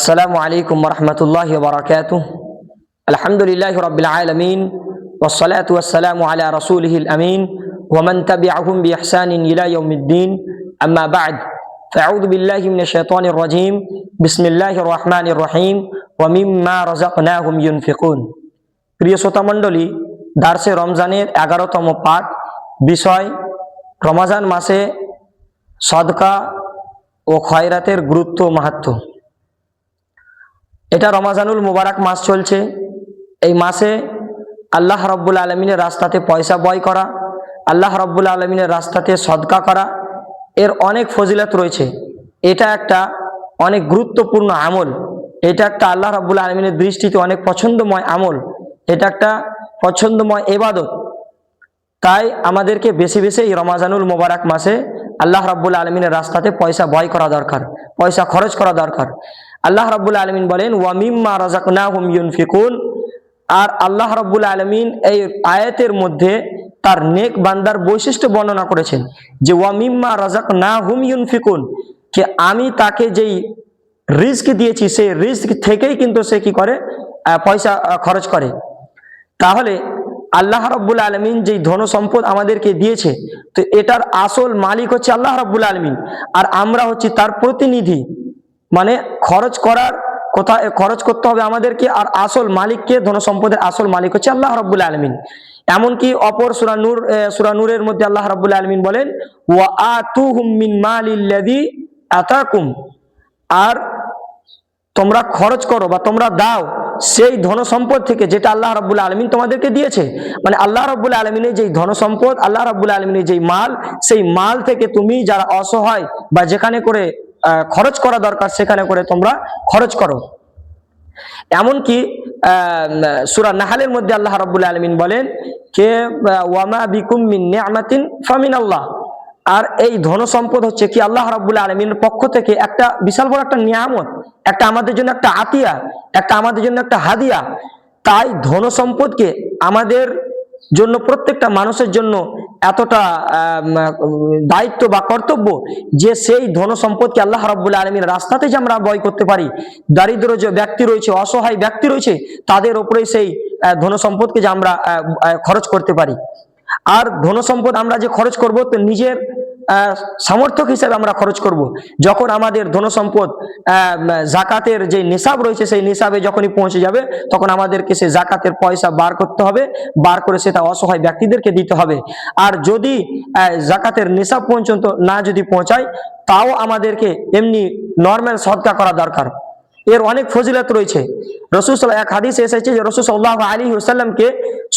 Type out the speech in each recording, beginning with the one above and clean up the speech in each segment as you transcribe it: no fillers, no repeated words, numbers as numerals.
السلام عليكم ورحمة الله وبركاته. الحمد لله رب العالمين والصلاة والسلام على رسوله الأمين ومن تبعهم بإحسان إلى يوم الدين. أما بعد فأعوذ بالله من الشيطان الرجيم. بسم الله الرحمن الرحيم. ومما رزقناهم ينفقون. প্রিয় শ্রোতা মণ্ডলী, দার্সে রমজানের 11তম পাঠ, বিষয় রমজান মাসে সদকা ও খয়রাতের গুরুত্ব ও মাহাত্ম্য। এটা রমজানুল মুবারক মাস চলছে। এই মাসে আল্লাহ রাব্বুল আলামিনের রাস্তাতে পয়সা ব্যয় করা, আল্লাহ রাব্বুল আলামিনের রাস্তাতে সদকা করা, এর অনেক ফজিলত রয়েছে। এটা একটা অনেক গুরুত্বপূর্ণ আমল। এটা একটা আল্লাহ রাব্বুল আলামিনের দৃষ্টিতে অনেক পছন্দময় আমল। এটা একটা পছন্দময় ইবাদত। তাই আমাদেরকে বেশি বেশি এই রমজানুল মুবারক মাসে আল্লাহ রাব্বুল আলামিনের রাস্তাতে পয়সা ব্যয় করা দরকার, পয়সা খরচ করা দরকার। আল্লাহ রাব্বুল আলামিন বলেন ওয়া মিম্মা রাযাকনাহুম ইউনফিকুন। আর আল্লাহ রাব্বুল আলামিন এই আয়াতের মধ্যে তার নেক বান্দার বৈশিষ্ট্য বর্ণনা করেছেন যে ওয়া মিম্মা রাযাকনাহুম ইউনফিকুন, যে আমি তাকে যেই রিজক দিয়েছি সেই রিজক থেকেই কিন্তু সে কি করে, পয়সা খরচ করে। তাহলে আল্লাহ রাব্বুল আলামিন যেই ধন সম্পদ আমাদেরকে দিয়েছে, তো এটার আসল মালিক হচ্ছে আল্লাহ রাব্বুল আলামিন, আর আমরা হচ্ছি তার প্রতিনিধি। মানে খরচ করার কোথায় খরচ করতে হবে আমাদেরকে, আর আসল মালিককে, ধন সম্পদের আসল মালিক হচ্ছে আল্লাহ রাব্বুল আলামিন। এমনকি অপর সূরা নূরের মধ্যে আল্লাহ রাব্বুল আলামিন বলেন ওয়া আতুহুম মিন মালিল্লাযী আতাকুম, আর তোমরা খরচ করো বা তোমরা দাও সেই ধন সম্পদ থেকে যেটা আল্লাহ রাব্বুল আলামিন তোমাদেরকে দিয়েছে। মানে আল্লাহ রাব্বুল আলামিনের যেই ধন সম্পদ, আল্লাহ রাব্বুল আলামিনের যেই মাল, সেই মাল থেকে তুমি যারা অসহায় বা যেখানে করে খরচ করা দরকার সেখানে করে তোমরা খরচ করো। এমনকি সূরা নাহলের মধ্যে আল্লাহ রাব্বুল আলামিন বলেন কে ওয়ামা বিকুম মিন নি'মাতিন ফামিনাল্লাহ। আর এই ধন সম্পদ হচ্ছে কি আল্লাহ রাব্বুল আলামিনের পক্ষ থেকে একটা বিশাল বড় একটা নিয়ামত, একটা আমাদের জন্য একটা আতিয়া, একটা আমাদের জন্য একটা হাদিয়া। তাই ধন সম্পদকে আমাদের জন্য, প্রত্যেকটা মানুষের জন্য এতটা দায়িত্ব বা কর্তব্য যে সেই ধন সম্পদকে আল্লাহ রাব্বুল আলামিনের রাস্তাতে যে আমরা ব্যয় করতে পারি। দারিদ্র যে ব্যক্তি রয়েছে, অসহায় ব্যক্তি রয়েছে, তাদের উপরে সেই ধন সম্পদকে যে আমরা খরচ করতে পারি। আর ধন সম্পদ আমরা যে খরচ করব, তো নিজের সামর্থ্য হিসাবে আমরা খরচ করব। যখন আমাদের ধন সম্পদ জাকাতের যে নিসাব রয়েছে সেই নিসাবে যখনই পৌঁছে যাবে, তখন আমাদেরকে সে জাকাতের পয়সা বার করতে হবে, বার করে সেটা অসহায় ব্যক্তিদেরকে দিতে হবে। আর যদি জাকাতের নিসাব পর্যন্ত না যদি পৌঁছায়, তাও আমাদেরকে এমনি নর্মাল সদকা করা দরকার। এর অনেক ফজিলত রয়েছে। রাসূল এক হাদিসে এসেছে যে রাসূল সাল্লাল্লাহু আলাইহি ওয়াসাল্লামকে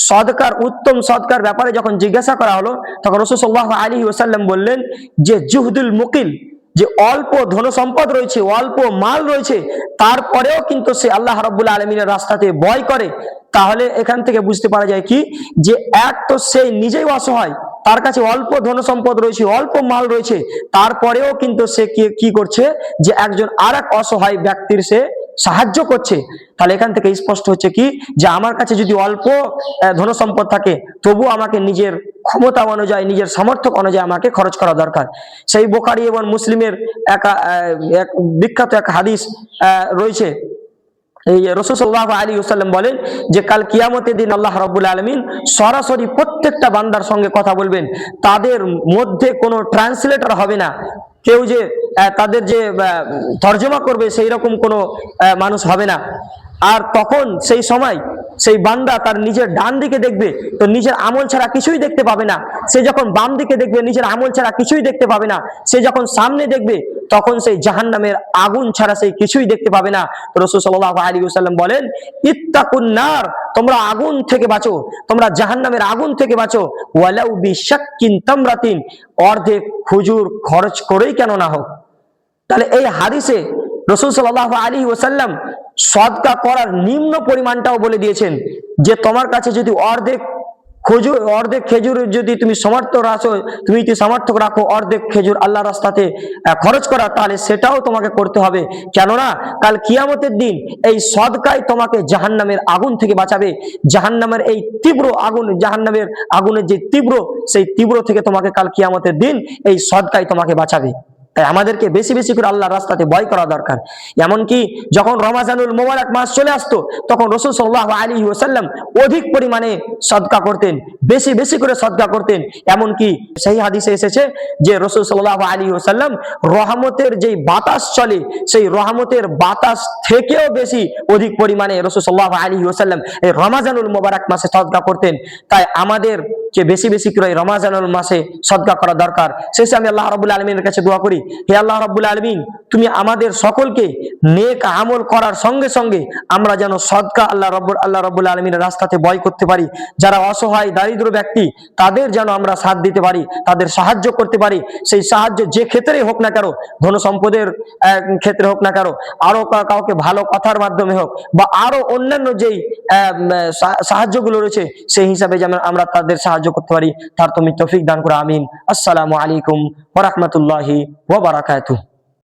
সদকার, উত্তম সদকার ব্যাপারে যখন জিজ্ঞাসা করা হলো, তখন রাসূল সাল্লাল্লাহু আলাইহি ওয়াসাল্লাম বললেন যে জুহদুল মুকিল, যে অল্প ধন সম্পদ রয়েছে, অল্প মাল রয়েছে, তারপরেও কিন্তু সে আল্লাহ রাব্বুল আলামিনের রাস্তাতে ব্যয় করে। তাহলে এখান থেকে বুঝতে পারা যায় কি, যে এক তো সে নিজেই অসহায়, তার কাছে অল্প ধন সম্পদ রয়েছে, অল্প মাল রয়েছে, তারপরেও কিন্তু সে কি করছে, যে একজন আর এক অসহায় ব্যক্তির সে সাহায্য করছে। তাহলে এখান থেকে স্পষ্ট হচ্ছে কি, যে আমার কাছে যদি অল্প ধন সম্পদ থাকে, তবু আমাকে নিজের ক্ষমতা অনুযায়ী, নিজের সামর্থ্য অনুযায়ী আমাকে খরচ করা দরকার। সেই বুখারী এবং মুসলিমের এক বিখ্যাত এক হাদিস রয়েছে। এই রাসূল সাল্লাল্লাহু আলাইহি ওয়াসাল্লাম বলেন যে কাল কিয়ামতের দিন আল্লাহ রাব্বুল আলামিন সরাসরি প্রত্যেকটা বান্দার সঙ্গে কথা বলবেন। তাদের মধ্যে কোনো ট্রান্সলেটর হবে না, কেউ যে তাদের যে তর্জমা করবে সেই রকম কোনো মানুষ হবে না। আর তখন সেই সময় সেই বান্দা তার নিজের ডান দিকে দেখবে, তো নিজের আমল ছাড়া কিছুই দেখতে পাবে না। সে যখন বাম দিকে দেখবে, নিজের আমল ছাড়া কিছুই দেখতে পাবে না। সে যখন সামনে দেখবে, তখন সেই জাহান্নামের আগুন ছাড়া সেই কিছুই দেখতে পাবে না। তো রাসূল সাল্লাল্লাহু আলাইহি ওয়াসাল্লাম বলেন ইত্তাকুন নার, তোমরা আগুন থেকে বাঁচো, তোমরা জাহান্নামের আগুন থেকে বাঁচো। ওয়ালাউ বিশাক্কিন তামরাতিন, অর্ধেক খেজুর খরচ করেই কেন না হোক। তাহলে এই হাদিসে রাসূল সাল্লাল্লাহু আলাইহি ওয়াসাল্লাম সদকা করার নিম্ন পরিমাণটাও বলে দিয়েছেন, যে তোমার কাছে যদি অর্ধেক খেজুর যদি তুমি সামর্থ্য রাখো, অর্ধেক খেজুর আল্লাহর রাস্তাতে খরচ করা, তাহলে সেটাও তোমাকে করতে হবে। কেননা কাল কিয়ামতের দিন এই সদকাই তোমাকে জাহান্নামের আগুন থেকে বাঁচাবে। জাহান্নামের এই তীব্র আগুন, জাহান্নামের আগুনের যে তীব্র, সেই তীব্র থেকে তোমাকে কাল কিয়ামতের দিন এই সদকাই তোমাকে বাঁচাবে। তাই আমাদেরকে বেশি বেশি করে আল্লাহর রাস্তাতে ভয় করা দরকার। এমনকি যখন রমাজানুল মোবারক মাস চলে আসতো, তখন রাসূল সাল্লাল্লাহু আলাইহি ওয়াসাল্লাম অধিক পরিমাণে সদকা করতেন, বেশি বেশি করে সদকা করতেন। এমনকি সেই হাদিসে এসেছে যে রাসূল সাল্লাল্লাহু আলাইহি ওয়াসাল্লাম রহমতের যেই বাতাস চলে, সেই রহমতের বাতাস থেকেও বেশি অধিক পরিমাণে রাসূল সাল্লাল্লাহু আলাইহি ওয়াসাল্লাম এই রমাজানুল মোবারক মাসে সদকা করতেন। তাই আমাদেরকে বেশি বেশি করে এই রমাজানুল মাসে সদকা করা দরকার। শেষে আমি আল্লাহ রাব্বুল আলামিনের কাছে দোয়া করি, হে আল্লাহ রাব্বুল আলামিন, তুমি আমাদের সকলকে নেক আমল করার সঙ্গে সঙ্গে আমরা যেন সদকা আল্লাহ রাব্বুল আলামিনের রাস্তাতে ব্যয় করতে পারি। যারা অসহায় দারিদ্র ব্যক্তি, তাদের যেন আমরা সাথ দিতে পারি, তাদের সাহায্য করতে পারি। সেই সাহায্য যে ক্ষেত্রেই হোক না কেন, ধন সম্পদের ক্ষেত্রে হোক না কেন, আরো কাউকে ভালো কথার মাধ্যমে হোক, বা আরো অন্যান্য যেই সাহায্যগুলো রয়েছে, সেই হিসাবে যেন আমরা তাদের সাহায্য করতে পারি। তার তুমি তৌফিক দান করো, আমিন। আসসালামু আলাইকুম ওয়া রাহমাতুল্লাহি ওয়া বারাকাতুহু।